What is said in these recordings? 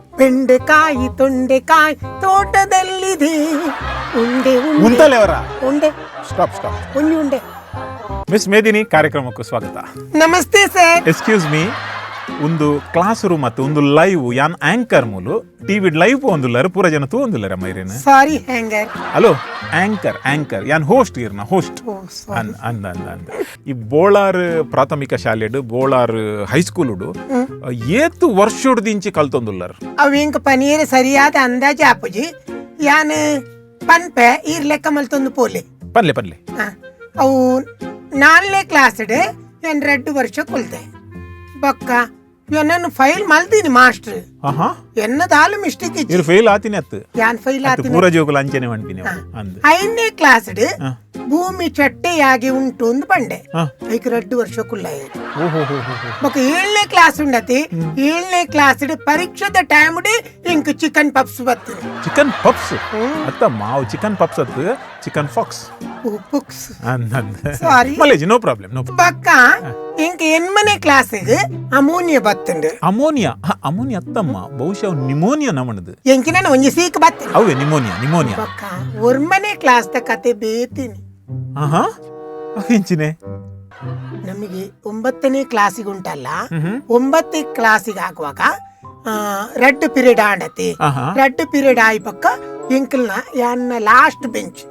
ಬೆಂಡೆಕಾಯಿ ತೊಂಡೆಕಾಯಿ ತೋಟದಲ್ಲಿದೆ ಉಂಡೆ ಉಂಡೆ ಸ್ಟಾಪ್ ಉಂಡೆ ಉಂಡೆ. ಮಿಸ್ ಮೇದಿನಿ ಕಾರ್ಯಕ್ರಮಕ್ಕೂ ಸ್ವಾಗತ. ನಮಸ್ತೆ ಸರ್. ಎಕ್ಸ್ಕ್ಯೂಸ್ ಮೀ, ಒಂದು ಕ್ಲಾಸ್ ರೂಮ್ ಮತ್ತು ಒಂದು ಲೈವ್ ಯಾನ್ ಆಂಕರ್ ಮೂಲು ಟಿವಿ ಲೈವ್ ಒಂದುಲ್ಲರು ಪೂರ ಜನ ತೂ ಒಂದುಲ್ಲರ ಮೈರೇನ ಸಾರಿ ಹ್ಯಾಂಗರ್ ಹಲೋ ಆಂಕರ್ ಯಾನ್ ಹೋಸ್ಟ್ ಇರ್ನ ಹೋಸ್ಟ್ ಅಂದ ಈ ಬೋಳಾರ್ ಪ್ರಾಥಮಿಕ ಶಾಲೆಡು ಬೋಳಾರ್ ಹೈಸ್ಕೂಲುಡು ಏತು ವರ್ಷೋಡ್ದಿಂಚಿ ಕಲ್ತೊಂದುಲ್ಲರು ಅವು ಇಂಕ ಪನೀರ್ ಸರಿಯಾದ ಅಂದಾಜು ಆಪುಜಿ ಯಾನ್ ಪನ್ಪೆ ಈರ್ ಲೆಕ್ಕ ಮಲ್ತೊಂದು ಪೋಲೆ ಪನ್ಲೆ ಅವು 4ನೇ ಕ್ಲಾಸ್ ಏನ್ 2 ವರ್ಷ ಕೊಲ್ತೆ ಬೊಕ್ಕ ನಾನು ಫೈಲ್ ಮಲ್ತೀನಿ ಮಾಸ್ಟರ್ ಎನ್ನದಾಲು ಮಿಸ್ಟೇಕ್ ಇರು ಫೇಲ್ ಆತಿನಿ ಅತ್ತು ಯಾನ್ ಫೈಲ್ ಆತಿನಿ ಪೂರ ಜೋಗುಲ ಅಂಚನೆ ಮಾಡ್ತೀನಿ 5ನೇ ಕ್ಲಾಸ್ ಭೂಮಿ ಚಟ್ಟೆಯಾಗಿ ಉಂಟು ಒಂದು ಬಂಡೆ ಐಕ 2 ವರ್ಷ ಕುಲ್ಲಾಯ ಬೊಕ್ಕ 7ನೇ ಕ್ಲಾಸ್ ಉಂಡತಿ 7ನೇ ಕ್ಲಾಸ್ ಪರೀಕ್ಷದ ಟೈಮ್ ಇಂಕ ಚಿಕನ್ ಪಪ್ಸ್ ಬತ್ತು ಚಿಕನ್ ಪಪ್ಸ್ ಅತ್ತ ಮಾವು ಚಿಕನ್ ಪಪ್ಸ್ ಅತ್ತು ಚಿಕನ್ ಫಾಕ್ಸ್ ಪುಕ್ಸ್ ಸಾರಿ ಮಲೇಜ್ ನೋ ಪ್ರಾಬ್ಲಮ್ ಬೊಕ್ಕ ಇಂಕ 8ನೇ ಕ್ಲಾಸ್ ಅಮೋನಿಯಾ ಬತ್ತುಂಡು ಅಮೋನಿಯಾ ಅತ್ತಮ್ಮ ಬಹುಶಃ ನಿಮೋನಿಯಾ ನಮನದು ಎಂಕಿನ ಒಂಜಿ ಸೀಕ್ ಬತ್ತು ಅವೇ ನಿಮೋನಿಯಾ ಬೊಕ್ಕ 1ನೇ ಕ್ಲಾಸ್ ದ ಕತೆ ಬೇತೀನಿ ಎಂಚಿನೆ ನಮಗೆ 9ನೇ ಕ್ಲಾಸಿಗೆ ಉಂಟಲ್ಲ 9ನೇ ಕ್ಲಾಸಿಗೆ ಆಗುವಾಗ ರೆಡ್ ಪೀರಿಯಡ್ ಆಂಡತಿ ರೆಡ್ ಪೀರಿಯಡ್ ಆಯ್ ಪಕ್ಕ ಇಂಕಲ್ನ ಯಾನ್ನ ಲಾಸ್ಟ್ ಬೆಂಚ್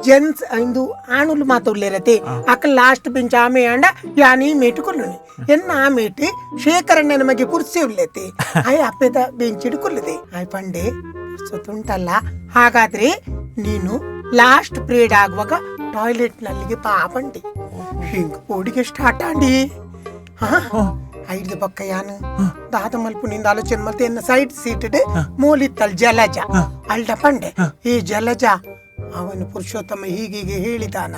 ಜೆಂಟ್ಸ್ ಇಂದು ಆಣುಲು ಮಾತುಳ್ಳೇರತಿ ಅಕ್ಕ ಲಾಸ್ಟ್ ಬೆಂಚ್ ಆಮೆ ಆಂಡ ಯಾನಿ ಮೇಟುಕೊಳ್ಳುನಿ ಎನ್ನ ಆ ಮೇಟಿ ಶೇಖರಣ್ಣ ನಮಗೆ ಪುರ್ಸಿ ಉಳ್ಳೇತಿ ಆಯ್ ಅಪ್ಪೆದ ಬೆಂಚ್ ಇಡ್ಕೊಳ್ಳಿದೆ ಆಯ್ ಪಂಡೆ ಉಂಟಲ್ಲ. ಹಾಗಾದ್ರೆ ನೀನು ಲಾಸ್ಟ್ ಪೀರಿಯಡ್ ಆಗುವಾಗ ಟಾಯ್ಲೆಟ್ ನಲ್ಲಿಗೆ ಪಾಪಂಡಿ ಹಿಂಗ್ ಓಡಿಗೆ ಸ್ಟಾರ್ಟ್ ಆಂಡಿ ಐದು ಪಕ್ಕ ಯಾನು ದಾದ ಮಲ್ಪು ನಿಂದ ಆಲೋಚನೆ ಮತ್ತೆ ಎನ್ನ ಸೈಡ್ ಸೀಟೆಡ್ ಮೂಲಿತ್ತಲ್ ಜಲಜ ಅಲ್ಡ ಪಂಡೆ ಈ ಜಲಜ ಅವನು ಪುರುಷೋತ್ತಮ ಹೀಗೆ ಹೇಳಿದಾನ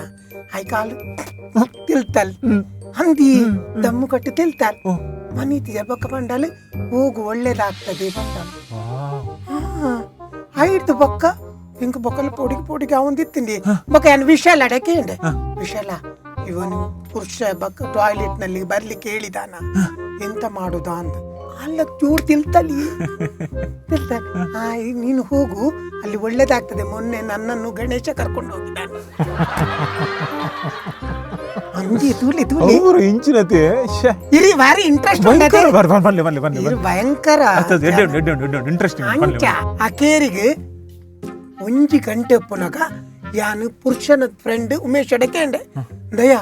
ಐಕಾಲು ತಿಳ್ತಲ್ ಅಂದಿ ದಮ್ಮು ಕಟ್ಟು ತಿಳ್ತಲ್ ಮನೀತಿ ಜಲ್ಬಕ್ಕ ಪಂಡಲ್ ಹೋಗು ಒಳ್ಳೇದಾಗ್ತದೆ ಪಂಡಲ್ ಐದು ಪಕ್ಕ ಇಂಕ ಬೊಕ್ಕಲ ಪೊಡಿಗೆ ಅವಂದಿತ್ತೀನಿ ಬೊಕ್ಕ ಏನು ವಿಶಾಲ ಅಡಕೇಂಡ ವಿಶಾಲ ಇವನು ಪುರುಷ ಬಕ್ಕ ಟಾಯ್ಲೆಟ್ ನಲ್ಲಿ ಬರ್ಲಿಕ್ಕೆ ಹೇಳಿದಾನ ಎಂತ ಮಾಡುದ ಅಂತ ಅಲ್ಲ ಚೂರ್ ತಿಳ್ತಲಿ ನೀನು ಹೋಗು ಅಲ್ಲಿ ಒಳ್ಳೇದಾಗ್ತದೆ. ಮೊನ್ನೆ ನನ್ನನ್ನು ಗಣೇಶ ಕರ್ಕೊಂಡು ಹೋಗಿದ್ದಾನೆ ಅಂದಿ ತೂಲಿ ಇಂಚಿನತೆ ಇರಿ ಭಾರಿ ಇಂಟ್ರೆಸ್ಟ್ ಭಯಂಕರ ಆ ಕೇರಿಗೆ 1 ಗಂಟೆ ಒಪ್ಪನಾಗ ಯಾನು ಪುರುಷನ ಫ್ರೆಂಡ್ ಉಮೇಶ್ ಅಡಕೇಂಡೆ ದಯಾ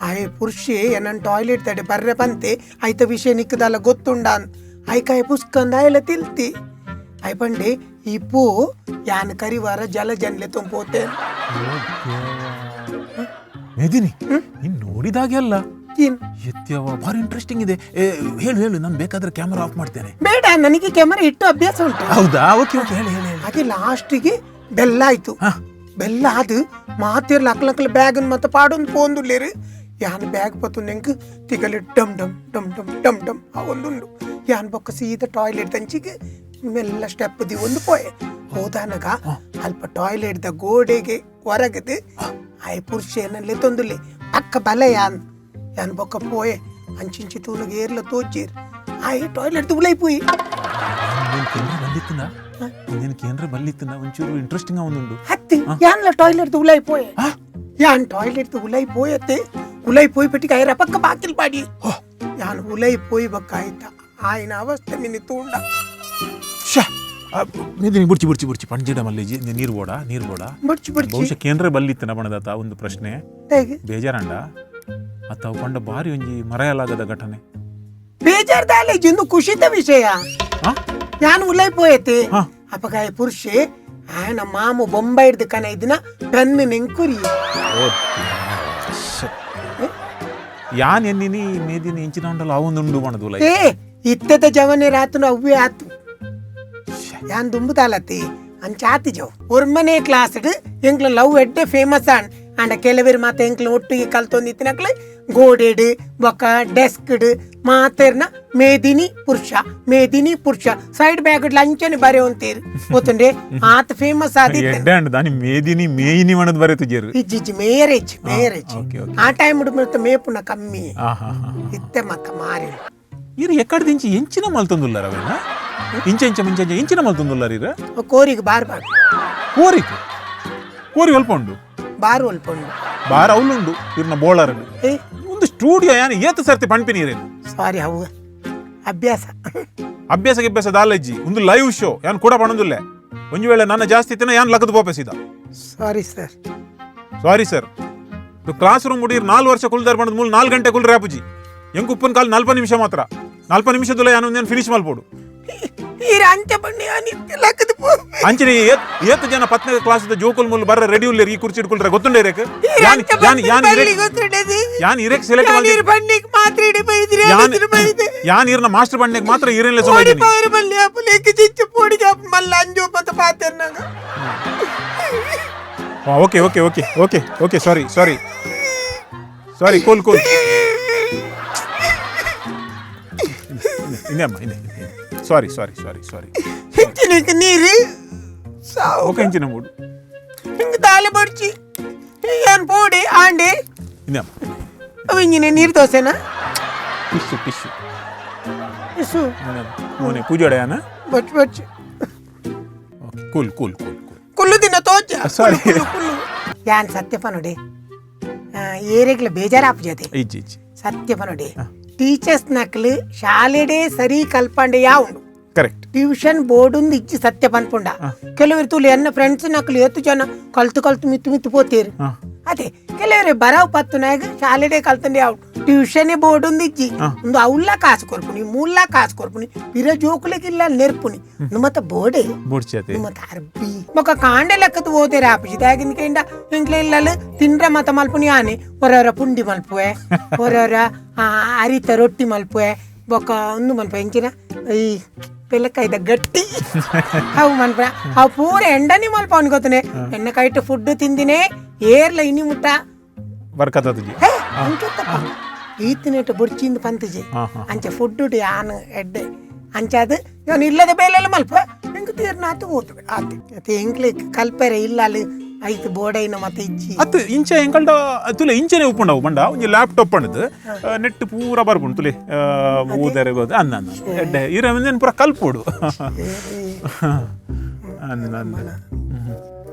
ಆಯ್ ಪುರುಷಿ ನನ್ನ ಟಾಯ್ಲೆಟ್ ತಡೆ ಬರ್ರೆ ಬಂತೆ ಆಯ್ತ ವಿಷಯ ನಿಕ್ಕದಲ್ಲ ಗೊತ್ತುಂಡ ಆಯ್ಕಾಯ ಪುಸ್ಕಂದ ಎಲ್ಲ ತಿಳ್ತಿ ಆಯ್ ಪಂಡೆ ಈ ಪೂ ಯಾನ್ ಕರಿವಾರ ಜಲ ಜನ್ಲೆ ತುಂಬೋತೆ ಮೇದಿನಿ ನೀನ್ ನೋಡಿದಾಗೆ ಅಲ್ಲ ಎತ್ಯವ ಭಾರಿ ಇಂಟ್ರೆಸ್ಟಿಂಗ್ ಇದೆ. ಹೇಳು ನಾನು ಬೇಕಾದ್ರೆ ಕ್ಯಾಮರಾ ಆಫ್ ಮಾಡ್ತೇನೆ. ಬೇಡ, ನನಗೆ ಕ್ಯಾಮರಾ ಇಟ್ಟು ಅಭ್ಯಾಸ ಉಂಟು. ಹೌದಾ? ಓಕೆ ಹೇಳಿ. ಹಾಗೆ ಲಾಸ್ಟಿಗೆ ಬೆಲ್ಲ ಆಯ್ತು. ಬೆಲ್ಲ ಅದು ಮಾತಿರ್ಲ ಅಕ್ಲಕ್ಲ ಬ್ಯಾಗ್ ಮತ್ತೆ ಪಾಡೊಂದು ಪೋಂದುಲ್ಲೇರು ಯಾನ್ ಬ್ಯಾಗ್ ಪತ್ತು ನೆಂಕ್ ತಿಗಲಿ ಡಮ್ ಡಮ್ ಡಮ್ ಡಮ್ ಡಮ್ ಡಮ್ ಆ ಒಂದುಂಡು ಯಾನ್ ಬೊಕ್ಕ ಸೀದಾ ಟಾಯ್ಲೆಟ್ ದಂಚಿಗೆ ಮೆಲ್ಲ ಸ್ಟೆಪ್ ದಿ ಒಂದು ಪೋಯೆ ಹೋದಾನಗ ಅಲ್ಪ ಟಾಯ್ಲೆಟ್ ದ ಗೋಡೆಗೆ ಹೊರಗದೆ ಆಯ್ ಪುರುಷನಲ್ಲಿ ತೊಂದುಲೆ ಪಕ್ಕ ಬಲ ಯಾನ್ ಬೊಕ್ಕ ಪೋಯೆ ಅಂಚಿಂಚಿ ತೂನುಗೆ ಏರ್ಲ ತೋಚೀರ್ ಆಯ್ ಟಾಯ್ಲೆಟ್ ಉಲೈಪೋಯಿ ಕೇಂದ್ರ ಬಲ್ಲಿತ್ತು ಒಂಚೂರು ಇಂಟ್ರೆಸ್ಟಿಂಗ್ ಅವನುಂಡು ಹತ್ತಿ ಯಾನ್ಲ ಟಾಯ್ಲೆಟ್ ಉಲೈಪೋಯೆ ಯಾನ್ ಟಾಯ್ಲೆಟ್ ಉಲೈಪೋಯತ್ತೆ ಉಲೈಪೋಯಿ ಪೆಟ್ಟಿಗೆ ಐರ ಪಕ್ಕ ಬಾಕಿಲ್ ಪಾಡಿ ಯಾನ್ ಉಲೈಪೋಯಿ ಬಕ್ಕ ಆಯ್ತಾ ಆಯ್ನ ಅವಸ್ಥೆ ನಿನ್ನ ತೂಂಡ ಬುಡ್ಚಿ ಪಂಜಿಡ ಮಲ್ಲಿಜಿ ನೀರು ಬೋಡ ಬಹುಶಃ ಕೇಂದ್ರ ಬಲ್ಲಿತ್ತು ನಮಣದಾತ ಒಂದು ಪ್ರಶ್ನೆ ಬೇಜಾರಂಡ ಅತ್ತ ಪಂಡ ಬಾರಿ ಒಂಜಿ ಮರೆಯಲಾಗದ ಘಟನೆ ಬೇಜಾರ್ದಾಲೆ ಇಂದು ಖುಷಿತ ವಿಷಯ ಯಾನ್ ಉಲೈಪೋಯತ್ತೆ ಅಪಗಾಯ ಪುರುಷೆ ಆಯನ ಮಾಮು ಬೊಂಬೈ ಹಿಡ್ದು ಕನ ಇದನ್ನ ಬೆನ್ನು ನೆಂಕುರಿ ಯಾನ್ ಎನ್ನಿನಿ ಮೇದಿನಿ ಇಂಚಿನ ಉಂಡಲ್ಲ ಅವೊಂದುಂಡು ಮಾಡದುಲ ಇತ್ತದ ಜವನೆ ರಾತನು ಅವ್ವೇ ಆತು ಯಾನ್ ದುಂಬುದಾಲತ್ತಿ ಅಂಚಾತಿ ಜವ್ 1ನೇ ಕ್ಲಾಸ್ ಎಂಕ್ಲ ಲವ್ ಎಡ್ಡೆ ಫೇಮಸ್ ಅಂಡ ಕೆಲವೇರು ಮಾತ ಎಂಕ್ಲ ಒಟ್ಟಿಗೆ ಕಲ್ತೊಂದಿತ್ತಿನಕ್ಲೆ ಗೋಡೆಡ್ ಬೊಕ್ಕ ಡೆಸ್ಕ್ಡ್ ಮಾತೆರ್ನ ಮೇದಿನಿ ಪುರುಷ ಸೈಡ್ ಬ್ಯಾಗ್ ಲಂಚನೆ ಬರೆ ಒಂತೀರು ಗೊತ್ತುಂಡೆ ಆತ ಫೇಮಸ್ ಆದಿ ಮೇದಿನಿ ಮೇಯಿನಿ ಮಣದ್ ಬರೆ ತುಜೇರು ಇಜ್ಜಿ ಮೇರೇಜ್ ಆ ಟೈಮ್ ಮತ್ತೆ ಮೇಪುನ ಕಮ್ಮಿ ಇತ್ತೆ ಮತ್ತ ಮಾರಿ ಇರು ಎಕ್ಕಡ ದಿಂಚಿ ಎಂಚಿನ ಮಲ್ತೊಂದುಲ್ಲರ ಅವೆಲ್ಲ ಇಂಚಿನ ಮಲ್ತೊಂದುಲ್ಲ ರೀ ಕೋರಿಗೆ ಬಾರ್ ಬಾರ್ ಕೋರಿ ಒಲ್ಪುಂಡು ಬಾರ್ ಒಲ್ಪುಂಡು ಬಾರ್ ಅವಳುಂಡು ಇರ್ನ ಬೋಳರ್ ಒಂದು ಸ್ಟುಡಿಯೋ ಯಾನು ಏತು ಸರ್ತಿ ಪಂಪಿನಿ ಇರೇನು ಸಾರಿ ಅವು ಅಭ್ಯಾಸ ದಾಲಜ್ಜಿ ಒಂದು ಲೈವ್ ಶೋ ಯಾನ್ ಕೂಡ ಪಣಂದುಲ್ಲೆ ಒಂದು ವೇಳೆ ನನ್ನ ಜಾಸ್ತಿ ತಿನ್ನ ಯಾನ್ ಲಕ್ಕದ ಬೋಪೆಸಿದ ಸಾರಿ ಸರ್ ಕ್ಲಾಸ್ ರೂಮ್ ಮುಡಿರ್ 4 ವರ್ಷ ಕುಲ್ದಾರ್ ಪಣದ ಮೂಲ 4 ಗಂಟೆ ಕುಲ್ ರ್ಯಾಪುಜಿ ಎಂಕ್ ಉಪ್ಪನ್ ಕಾಲ್ 40 ನಿಮಿಷ ಮಾತ್ರ 40 ನಿಮಿಷದಲ್ಲ ಯಾನು ಫಿನಿಶ್ ಮಾಡ್ಬೋಡು ಅಂಚನೆ ಏತ್ ಜನ 10ನೇ ಕ್ಲಾಸ್ ಜೋಕುಲ್ ಮೂಲ ಬರ್ರ ರೆಡಿ ಉಲ್ಲೇರಿ ಈ ಕುರ್ಚಿ ಇಟ್ಕೊಳ್ರೆ ಗೊತ್ತುಂಡೆ ಇರಕ್ ಯಾನ್ ಇರಕ್ ಸೆಲೆಕ್ಟ್ ಯಾನ್ ಇರ್ನ ಮಾಸ್ಟರ್ ಬಂಡೆಗೆ ಮಾತ್ರ ಇರಲ್ಲ ಓಕೆ ಸಾರಿ ಕೂಲ್ ಇನ್ನಮ್ಮ ಸಾರಿ ನೀರು ಓಕೆ ಇಂಚಿನ ಮೂಡು ಹಿಂಗೆ ತಾಲೆ ಬಡ್ಚಿ ಏನು ಪೋಡಿ ಆಂಡೆ ಇನ್ನಮ್ಮ ಅವು ಇಂಜಿನ ನೀರು ದೋಸೆನಾ ಟಿಶ್ಯೂ ಮೋನೆ ಪೂಜಾಡಯಾನ ಬಡ್ಚಿ ಕೂಲ್ ಕುಲ್ಲು ದಿನ ತೋಚ ಸಾರಿ ಯಾನ್ ಸತ್ಯಪ್ಪ ನೋಡಿ ಏರೆಗ್ಲ ಬೇಜಾರಾಪ್ ಜೊತೆ ಇಜ್ಜಿ ಸತ್ಯಪ್ಪ ನೋಡಿ ಟೀಚರ್ಸ್ ನಕ್ಲು ಶಾಲೆಡೆ ಸರಿ ಕಲ್ಪಂಡೆ ಯಾವುದು ಕರೆಕ್ಟ್ ಟ್ಯೂಷನ್ ಬೋರ್ಡ್ ಒಂದು ಇಚ್ಚಿ ಸತ್ಯ ಪನ್ಪುಂಡ ಕೆಲವರು ತುಳು ಎನ್ನ ಫ್ರೆಂಡ್ಸ್ ನಕ್ಲು ಎತ್ತು ಜನ ಕಲ್ತು ಮಿತ್ತು ಪೋತೀರು ಅದೇ ಕೆಲವರೇ ಬರವ್ ಪತ್ತುನಾಗ ಶಾಲೆಡೆ ಕಲ್ತಂಡೆ ಯಾವ ಟ್ಯೂಷನ್ ಬೋರ್ಡ್ ಒಂದು ಇಜ್ಜಿ ಒಂದು ಅವ್ಲ ಕಾಸು ಕೊರ್ಪುನಿ ಮೂಲ ಕಾಸು ಕೊರ್ಪುನಿ ಬಿರ ಜೋಕುಲೆಗಿಲ್ಲ ನೆರ್ಪುನಿ ಮತ್ತ ಬೋರ್ಡೆ ಮತ್ತ ಅರ್ಬಿ ಮೊಕ್ಕ ಕಾಂಡೆ ಲೆಕ್ಕದ ಓದೇರ ಆಪಿಸಿದಾಗಿನ ಕೈಂಡ ಇಂಕ್ಲೆ ಇಲ್ಲ ತಿಂಡ್ರ ಮತ ಮಲ್ಪುನಿ ಆನೆ ಹೊರವರ ಪುಂಡಿ ಮಲ್ಪುವೆ ಹೊರವರ ಅರಿತ ರೊಟ್ಟಿ ಮಲ್ಪುವೆ ಬೊಕ್ಕ ಒಂದು ಮಲ್ಪುವೆ ಇಂಚಿನ ಈ ಬೆಲ್ಲಕಾಯ್ದ ಗಟ್ಟಿ ಅವು ಮನ್ಪ ಅವು ಪೂರ ಎಂಡನಿ ಮಲ್ಪ ಅನ್ಕೋತಾನೆ ಎಣ್ಣೆ ಕೈಟ್ ಫುಡ್ ತಿಂದಿನೇ ಏರ್ಲ ಇನಿ ಮುಟ್ಟ ಈತಿನೇಟ ಬುಡ್ಚಿಂದ ಪಂತಜಿ ಅಂಚೆ ಫುಡ್ ಆನ್ ಎಡ್ಡೆ ಅಂಚೆ ಅದು ಇವನು ಇಲ್ಲದ ಬೇಲೆಲ್ಲ ಮಲ್ಪ ಹೆಂಗ ತೀರ್ನಾತು ಓದ್ವೆ ಆತ ಹೆಂಗ್ಲಿ ಕಲ್ಪೆರೆ ಇಲ್ಲ ಅಲ್ಲಿ ಐದು ಬೋಡೈನ ಮತ್ತೆ ಇಜ್ಜಿ ಅತ್ತು ಇಂಚ ಎಂಕಲ್ಡ ತುಲೆ ಇಂಚನೆ ಉಪ್ಪುಂಡವು ಬಂಡ ಒಂಜಿ ಲ್ಯಾಪ್ಟಾಪ್ ಪಂಡದು ನೆಟ್ ಪೂರ ಬರ್ಪುಂಡು ತುಲೆ ಊದರೆ ಗೋದು ಅನ್ನ ಎಡ್ಡೆ ಇರ ಮುಂದೇನು ಪೂರ ಕಲ್ಪೋಡು ಅನ್ನ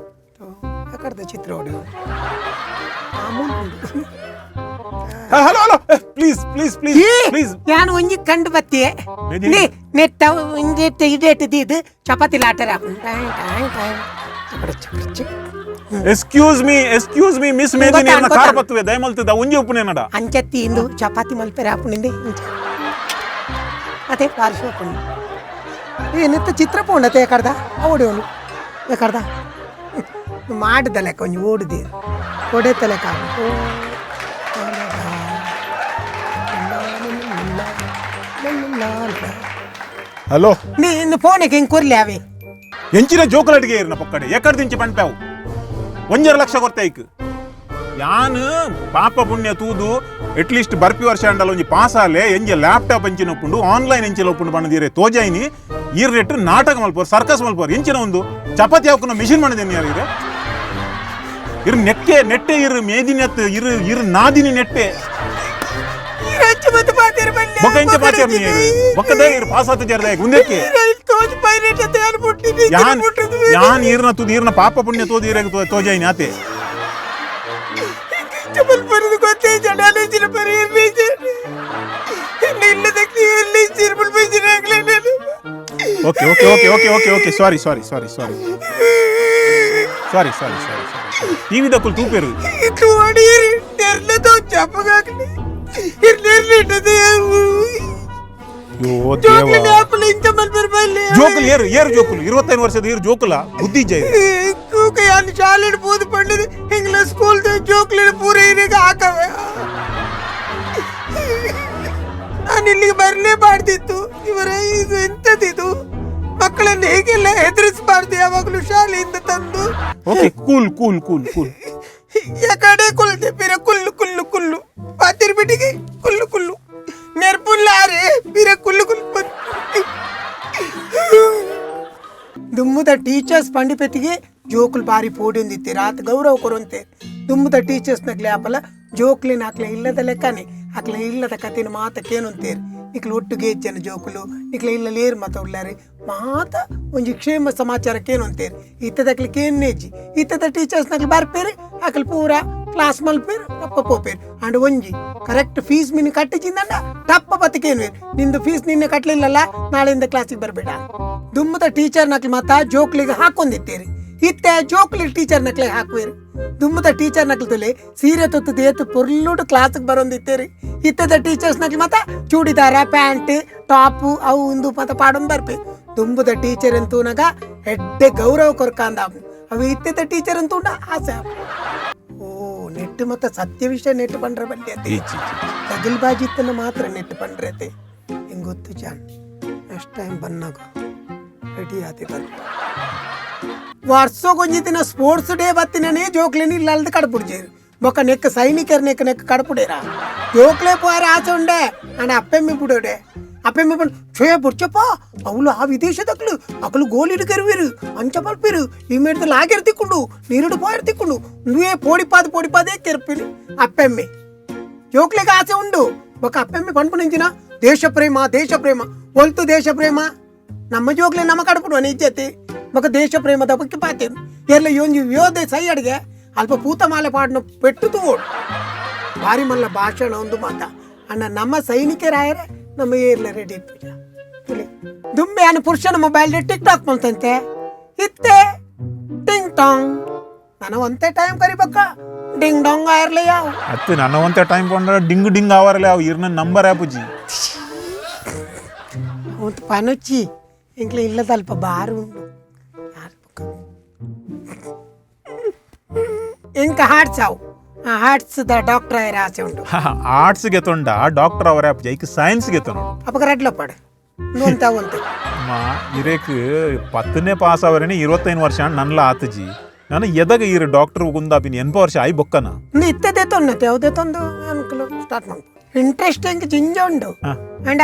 ಕರ್ದ ಚಿತ್ರ ಹೊಡೆದು ಹಲೋ ಪ್ಲೀಸ್ ನಾನು ಒಂಜಿ ಕಂಡು ಬತ್ತಿಯೇ ನೆಟ್ಟ ಒಂಜೆಟ್ಟು ಇಡೇಟದು ಇದು ಚಪಾತಿ ಲಾಟರ ಎಕ್ಸ್ಕ್ಯೂಸ್ ಮೀ ಮಿಸ್ ಮೇದಿನಿ ಅನ್ನ ಕಾರ್ ಬತ್ತುವೆ ದಯಮಲ್ತದ ಒಂಜಿ ಉಪ್ಪುನೆ ನಡ ಅಂಚತ್ತಿ ಇಂದು ಚಪಾತಿ ಮಲ್ಪೆರೆ ಆಪುನಿಂದೆ ಅದೇ ಪಾರ್ಶ್ವ ಆಪುನಿ ಏನಿತ್ತ ಚಿತ್ರ ಪೋಂಡತೆ ಯಾಕರ್ದ ಓಡಿ ಅವನು ಯಾಕರ್ದ ಮಾಡಿದ ಲೆಕ್ಕ ಒಂಜಿ ಓಡಿದೆ ಒಡೆತ ಲೆಕ್ಕ ಹಲೋ ನೀನು ಫೋನಿಗೆ ಹೆಂಗೆ ಕೊರ್ಲಿ ಅವೆ ಎಂಚಿನ ಜೋಕುಲಟ್ಗೆ ಇರ್ನ ಪಕ್ಕಡೆ ಎಕಡ್ದಿಂಚಿ ಪಂಪಾವು 1.5 ಲಕ್ಷ ಕೊರ್ತೈಕ್ ಯಾನ್ ಪಾಪ ಪುಣ್ಯ ತೂದು ಅಟ್ಲೀಸ್ಟ್ ಬರ್ಪಿ ವರ್ಷ ಅಂಡಲ ಒಂಜಿ ಪಾಸ್ ಆಲೆ ಎಂಜಿ ಲ್ಯಾಪ್ಟಾಪ್ ಎಂಚಿನ ಒಪ್ಪುಂಡು ಆನ್ಲೈನ್ ಎಂಚಿನ ಒಪ್ಪುಂಡು ಬಣ್ಣದಿರೆ ತೋಜಾಯಿನಿ ಈರ್ ರೇಟ್ ನಾಟಕ ಮಲ್ಪೋರು ಸರ್ಕಸ್ ಮಲ್ಪೋರು ಎಂಚಿನ ಒಂದು ಚಪಾತಿ ಹಾಕೊಂಡು ಮಿಷಿನ್ ಮಾಡಿದೇನೆ ಯಾರು ಇರು ನೆಟ್ಟೆ ಇರು ಮೇದಿನತ್ ಇರು ನಾದಿನಿ ನೆಟ್ಟೆ ಬೊಕ್ಕ ಇಂಚ ಪಾತಿರ್ ನೀ ಬೊಕ್ಕದೇ ಇರು ಪಾಸ್ ಆತ ಜರ್ದಾಯ ಗುಂದಕ್ಕೆ ಯಾನ್ ಈರ್ನ ಪಾಪ ಪುಣ್ಯ ತೋದು ಇರ ತೋಜಾಯಿನಿ ಆತೆ ಓಕೆ ಸಾರಿ ಟಿವಿ ದಕ್ಕುಲ್ ತೂಪೇರು ಜೋಕುಲ್ ಏರು ಜೋಕುಲ್ 25 ವರ್ಷದ ಏರು ಜೋಕುಲ ಬುದ್ಧಿ ಜೈ ಶಾಲೆ ಬೋದು ಪಂಡದು ಹಿಂಗ್ಲ ಸ್ಕೂಲ್ ಜೋಕ್ಲಿನ ಪೂರ ಇರಿಗೆ ಹಾಕವೆ ನಾನು ಇಲ್ಲಿಗೆ ಬರಲೇಬಾರ್ದಿತ್ತು ಇವರ ಇದು ಎಂತದಿದು ಮಕ್ಕಳನ್ನು ಹೇಗೆಲ್ಲ ಹೆದರಿಸಬಾರ್ದು ಯಾವಾಗಲೂ ಶಾಲೆಯಿಂದ ತಂದು ಕೂಲ್ ಯಾಕಡೆ ಕುಲ್ತೆ ಪಿರ ಕುಲ್ಲು ಪಾತಿರ್ ಬಿಟ್ಟಿಗೆ ಕುಲ್ಲು ನೆರ್ಪುಲ್ಲಾರೆ ಪಿರ ಕುಲ್ಲು ದುಮ್ಮದ ಟೀಚರ್ಸ್ ಪಂಡಿಪತಿಗೆ ಜೋಕುಲು ಬಾರಿ ಪೋಡಿಂದಿತ್ತೆ ರಾತ್ ಗೌರವ ಕೊರಂತೆ ದುಮ್ಮದ ಟೀಚರ್ಸ್ ನಕ್ಲೆ ಆಪಲ ಜೋಕ್ಲಿನ ಆಕ್ಲೆ ಇಲ್ಲದ ಲೆಕ್ಕನೆ ಆಕ್ಲೆ ಇಲ್ಲದ ಕಥೆನ ಮಾತಕ್ಕೇನು ಅಂತೀರಿ ಇಕ್ಲು ಒಟ್ಟಿಗೆ ಹೆಚ್ಚಿನ ಜೋಕುಲು ಇಕ್ಲ ಇಲ್ಲ ಲೇರು ಮಾತ ಉಳ್ಳಾರಿ ಮಾತ ಒಂಜಿ ಕ್ಷೇಮ ಸಮಾಚಾರಕ್ಕೇನು ಅಂತೇರಿ ಇತ್ತದಕ್ಲಿಕ್ಕೆ ಏನೇಜಿ ಇತ್ತದ ಟೀಚರ್ಸ್ನಾಗ್ಲಿ ಬರ್ಪೇರಿ ಅಕ್ಲು ಪೂರ ಕ್ಲಾಸ್ ಮಲ್ಪೇರು ಟಪ್ಪ ಪೋಪೇರು ಅಂಡ್ ಒಂಜಿ ಕರೆಕ್ಟ್ ಫೀಸ್ ಮಿನಿ ಕಟ್ಟಿಜಿಂದಂಡ ಟಪ್ಪ ಬತ್ತಕೇನು ನಿಂದು ಫೀಸ್ ನಿನ್ನೆ ಕಟ್ಲಿಲ್ಲಲ್ಲ ನಾಳೆಯಿಂದ ಕ್ಲಾಸಿಗೆ ಬರಬೇಡ ದುಮ್ಮದ ಟೀಚರ್ ನಕ್ಲಿ ಮಾತ ಜೋಕ್ಲಿಗೆ ಹಾಕೊಂಡಿತ್ತೇರಿ ಇತ್ತೆ ಜೋಕ್ಲಿ ಟೀಚರ್ ನಕ್ಲೆ ಹಾಕುವೇರಿ ದುಮ್ಮದ ಟೀಚರ್ ನಕ್ಲಿ ತೊಲೆ ಸೀರೆ ತೊತ್ತದ ಏತು ಪೊರ್ಲುಡು ಕ್ಲಾಸಿಗೆ ಬರೋಂದಿತ್ತೇರಿ ಇತ್ತದ ಟೀಚರ್ಸ್ ನಕ್ಲಿ ಮಾತ ಚೂಡಿದಾರ ಪ್ಯಾಂಟ್ ಟಾಪು ಅವು ಒಂದು ಮಾತ ಪಾಡೊಂದು ಬರ್ಪೆ ದುಂಬುದ ಟೀಚರ್ ಅಂತೂನಾಗ ಎಡ್ಡೆ ಗೌರವ ಕೊರ್ಕಾಂದ ಅವು ಇತ್ತದ ಟೀಚರ್ ಅಂತೂಂಡ ಆಸೆ ಓ ನೆಟ್ ಮತ್ತ ಸತ್ಯ ವಿಷಯ ನೆಟ್ ಪಂಡ್ರೆ ಬಲ್ಲಿ ಅದೇ ತಗಲ್ಬಾಜಿತ್ತನ್ನ ಮಾತ್ರ ನೆಟ್ ಪಂಡ್ರೆ ಅದೇ ಹಿಂಗೆ ಗೊತ್ತು ಜಾನ್ ನೆಕ್ಸ್ಟ್ ಟೈಮ್ ಬಂದಾಗ ರೆಡಿ ಆತಿ ಬಂದು ವರ್ಷಕ್ಕೊಂಜಿ ದಿನ ಸ್ಪೋರ್ಟ್ಸ್ ಡೇ ಬತ್ತಿನೇ ಜೋಕ್ಲೇನಿ ಇಲ್ಲಲ್ದು ಕಡ್ಪುಡ್ಜೇರು ಬೊಕ್ಕ ನೆಕ್ಕ ಸೈನಿಕರ್ ನೆಕ್ಕ ಕಡ್ಪುಡೇರ ಜೋಕ್ಲೆ పోయారు ఆచ ఉండే అని అప్పెమ్మి పుడోడే అప్పెమ్మి పడు చోయ బుర్చప్ప అవులు ఆ విదేశదకులు అకలు గోలిడు కరువేరు అంచపల్పేరు ఈ మేడత లాగేరు తిక్కుండు నీరుడు పోయారు తిక్కుండు నువ్వే పోడిపాదే కెర్పిని అప్పెమ్మి జోక్లేగా ఆచ ఉండు ఒక అప్పెమ్మి పనుపునించిన దేశ ప్రేమ ఒల్తు దేశ ప్రేమ ನಮ್ಮ ಜೋಗ್ಲೆ ನಮ್ಮ ಕಡ್ಪುಡು ನಿಜ್ಜತಿ ಮಗ ದೇಶ ಪ್ರೇಮದ ಬಗ್ಗೆ ಪಾತೇನು ಎಲ್ಲ ಯೋಂಜಿ ಯೋಧೆ ಸೈ ಅಡಿಗೆ ಅಲ್ಪ ಪೂತ ಮಾಲೆ ಪಾಡ್ನ ಪೆಟ್ಟುದು ಓಡು ಭಾರಿ ಮಲ್ಲ ಭಾಷಣ ಒಂದು ಮಾತ ಅಣ್ಣ ನಮ್ಮ ಸೈನಿಕರಾಯರೇ ನಮ್ಮ ಏರ್ಲ ರೆಡಿ ಪೂಜಾ ದುಂಬೆ ಅನ್ನ ಪುರುಷನ ಮೊಬೈಲ್ ಟಿಕ್ ಟಾಕ್ ಮಾಡ್ತಂತೆ ಇತ್ತೆ ಟಿಂಗ್ ಟಾಂಗ್ ನಾನು ಒಂದೇ ಟೈಮ್ ಕರಿಬೇಕ ಡಿಂಗ್ ಡಾಂಗ್ ಆಯರ್ಲೆ ಯಾವ ಅತ್ತೆ ನನ್ನ ಒಂದೇ ಟೈಮ್ ಕೊಂಡ್ರೆ ಡಿಂಗ್ ಆವರ್ಲೆ ಅವು ಇರ್ನ ನಂಬರ್ ಆಪುಜಿ ಒಂದು ಪನಚ್ಚಿ ಇಂಕ್ಲ ಇಲ್ಲದ ಅಲ್ಪ ಬಾರು ಉಂಟು ಇಂಕ ಹಾಡ್ಸಾವು ಹಾರ್ಟ್ಸ್ ದ ಡಾಕ್ಟರ್ ಆಯ್ರ ಆಸೆ ಉಂಟು ಆರ್ಟ್ಸ್ ಗೆ ತೊಂಡ ಡಾಕ್ಟರ್ ಅವರ ಜೈಕ್ ಸೈನ್ಸ್ ಗೆ ತೊಂಡು ಅಪಕ ರೆಡ್ಲ ಪಡೆ ಅಂತ ಒಂದು ಇರೇಕ್ 10ನೇ ಪಾಸ್ ಅವರೇನೆ 25 ವರ್ಷ ನನ್ಲ ಆತಜಿ ನಾನು ಎದಗ ಇರು ಡಾಕ್ಟರ್ ಗುಂದಾಪಿನಿ 80 ವರ್ಷ ಆಯ್ ಬೊಕ್ಕನ ಇತ್ತದೇ ತೊನ್ನತೆ ಯಾವುದೇ ತೊಂದು ಅನ್ಕಲು ಸ್ಟಾರ್ಟ್ ಮಾಡು ಇಂಟ್ರೆಸ್ಟ್ ಹೆಂಗೆ ಜಿಂಜ ಉಂಡು ಅಂಡ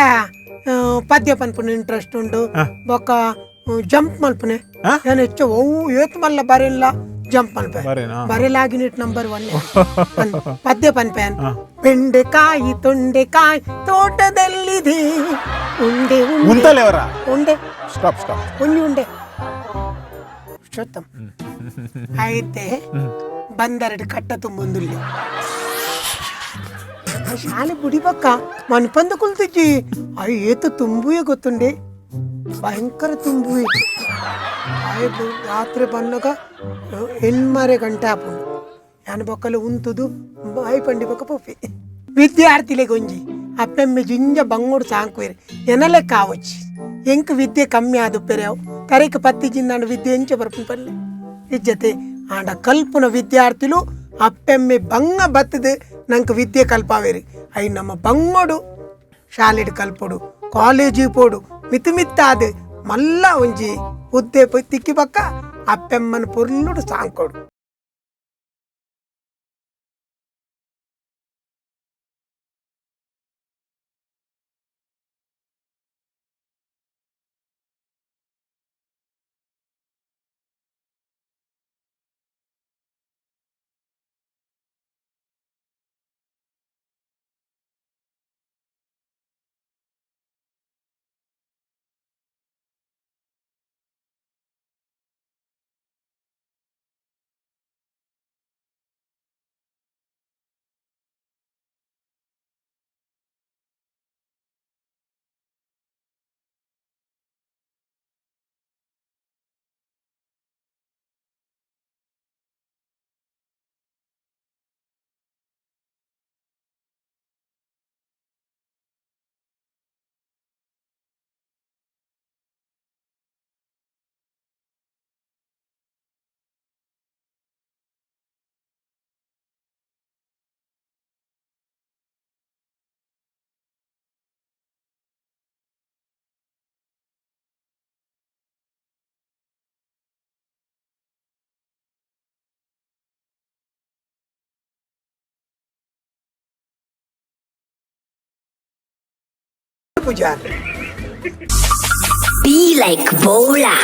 ಪದ್ಯ ಪನ್ಪುನ ಇಂಟ್ರೆಸ್ಟ್ ಉಂಡು ಬೊಕ್ಕ ಜಂಪ್ ಮಲ್ಪನೆ ನಾನು ಹೆಚ್ಚು ಓವು ಏತ್ ಮಲ್ಲ ಬರೆಲ್ಲ ಜಂಪ್ ಮಲ್ಪೆ ಬರೆಲಾಗಿನಿಟ್ ನಂಬರ್ 1 ಪದ್ಯ ಪನ್ಪೆನ್ ಬೆಂಡೆಕಾಯಿ ತೊಂಡೆಕಾಯಿ ತೋಟದಲ್ಲಿದೆ ಉಂಡೆ ಉಂಡೆ ಸ್ಟಾಪ್ ಒಂಜಿ ಉಂಡೆ అయితే ಬಂದರಡು ಕಟ್ಟ ತುಂಬೊಂದುಲ್ಲೆ ಶಾಲೆ ಬುಡಿ ಪಕ್ಕ ಮನ್ಪಂದ ಕುಲ್ತಿಜ್ಜಿ ಅಯ್ಯ ಏತು ತುಂಬುವೆ ಗೊತ್ತುಂಡೆ ಭಯಂಕರ ತುಂಬುವೆ ಆಯ್ತು ರಾತ್ರಿ ಬನ್ನಗ 8:30 ಗಂಟೆ ಆಪುಂಡು ಯಾನ ಬೊಕ್ಕಲು ಉಂತುದು ಬಾಯಿ ಪಂಡಿ ಬೊಕ್ಕ ಪೊಪ್ಪಿ ವಿದ್ಯಾರ್ಥಿಲೆ ಗೊಂಜಿ ಅಪ್ಪೆಮ್ಮೆ ಜಿಂಜ ಬಂಗೋಡು ಸಾಂಕುವೇರಿ ಎನಲೆ ಕಾವಚ್ಚಿ ಎಂಕ್ ವಿದ್ಯೆ ಕಮ್ಮಿ ಆದುಪ್ಪೆರೆ ಅವು ಕರೆಕ ಪತ್ತಿ ಜಿಂದಾಂಡ ವಿದ್ಯೆ ಎಂಚ ಬರ್ಪು ಪಲ್ಲೆ ಇಜ್ಜತೆ ಆಂಡ ಕಲ್ಪುನ ವಿದ್ಯಾರ್ಥಿಲು ಅಪ್ಪೆಮ್ಮೆ ಬಂಗ ಬತ್ತದು ನಂಗೆ ವಿದ್ಯೆ ಕಲ್ಪಾವೇರಿ ಐ ನಮ್ಮ ಬಂಗೋಡು ಶಾಲೆಡ್ ಕಲ್ಪೋಡು ಕಾಲೇಜಿಗೆ ಪೋಡು ಮಿತ್ತಾದ ಮಲ್ಲ ಒಂಜಿ ಉದ್ದೆ ತಿಕ್ಕಿ ಬಕ್ಕ ಅಪ್ಪೆಮ್ಮನ ಪೊರ್ಲುಡು ಸಾಂಕೋಡು Be like Bolar.